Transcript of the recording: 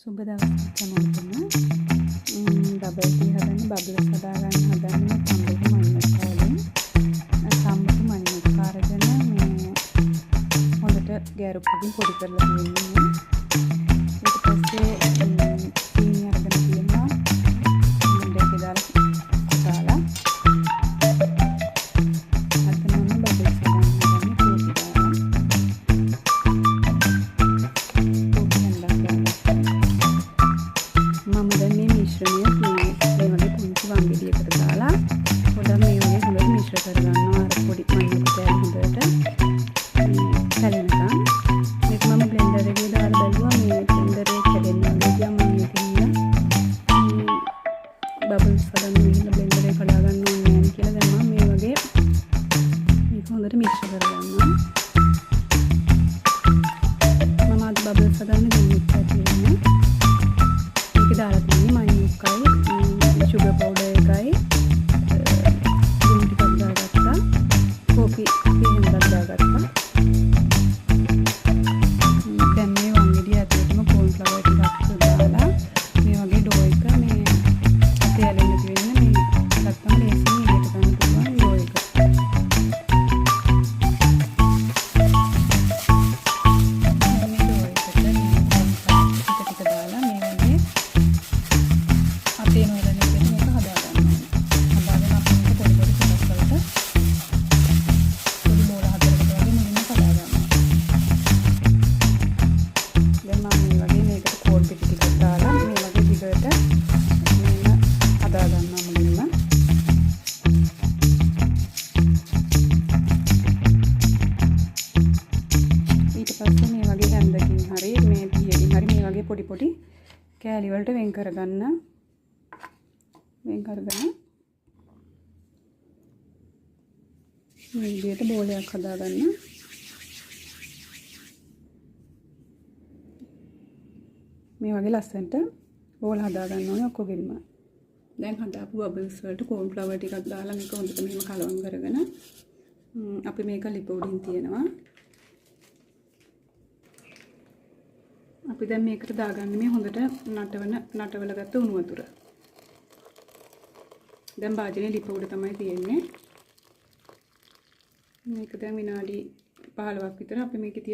සුබ දවසක් හැමෝටම. බබල් ටී හදන්න බබල්ස් හදා ගන්න හදන්නේ තඹුරු මණ්ඩක් වලින්. තඹුරු මණ්ඩක් අරගෙන මේ හොඳට ගෑරුප්පකින් පොඩි කරලා දෙන්න. ඊට පස්සේ සීනි අරගෙන තියෙනවා. මුණ්ඩේක දාලා අතනම බබල්ස් හදන්න කෝපි දාලා. මම දැන් මේ මිශ්‍රණය මේ වගේ පුංචි වංගෙඩියකට දාලා පොඩ්ඩක් මේ වගේ හොඳට මිශ්‍ර කරගන්නවා. අර පොඩි මණ්ඩක් කෑලි හොඳට කැලෙනකම්. මේක මම බ්ලෙන්ඩර් එකේ දාලා බැලුවා. මේ බ්ලෙන්ඩර් එක කැඩෙන්නේ නැහැ. මම මේකෙන් බබල්ස් හදන්න ගිහින් බ්ලෙන්ඩර් එක කඩා ගන්න ඕනේ නැහැ කියලා දැන් මම මේ වගේ මේක හොඳට මිශ්‍ර කරගන්නවා. මම අද බබල්ස් හදන්න දෙන්නෙත් තියෙනවා. මේක දාලා තියෙන්නේ මණ්ඩුක්කයි sugar powder එකයි දුම් ටිකක් දාගත්තා. කෝපි හේනක් දාගත්තා. දැන් මේ වංගෙඩිය ඇතුළටම corn flour ටිකක් දාලා මේ වගේ ඩෝ එක මේ තේලෙන්න තියෙන මේ නැත්තම් ලේසියෙන් ඉලට ගන්න පුළුවන් ඩෝ එක. මේ ඩෝ එකට මේ ටික දාලා මේ වගේ අපේ නෝරණ එකෙන් මේක හදා ගන්නවා. හදාගෙන අපි මේක පොඩි පොඩි කොටස් වලට පොඩි බෝල හතරකට වගේ මුලින්ම කඩා ගන්නවා. දැන් මම මේ වගේ මේකට කෝල් පිටි ටිකක් දාලා මේ වගේ දිගට මෙන්න හදා ගන්නවා මුලින්ම. ඊට පස්සේ මේ වගේ හැන්දකින් හරි මේ පියකින් හරි මේ වගේ පොඩි පොඩි කෑලි වලට වෙන් කරගන්න. වෙන් කරගෙන මේ විදිහට බෝලයක් හදාගන්න. මේ වගේ ලස්සනට බෝල හදාගන්න ඕනේ ඔක්කොගෙම. දැන් හදාපු බබල්ස් වලට corn flour ටිකක් දාලා මේක හොඳට මෙහෙම කලවම් කරගෙන අපි මේක ලිප උඩින් තියනවා. අපි දැන් මේකට දාගන්නේ මේ හොඳට නටවල ගත්ත උණු වතුර. දැන් භාජනයේ ලිප උඩ තමයි තියෙන්නේ. මේක දැන් විනාඩි 15ක් විතර අපි මේකේ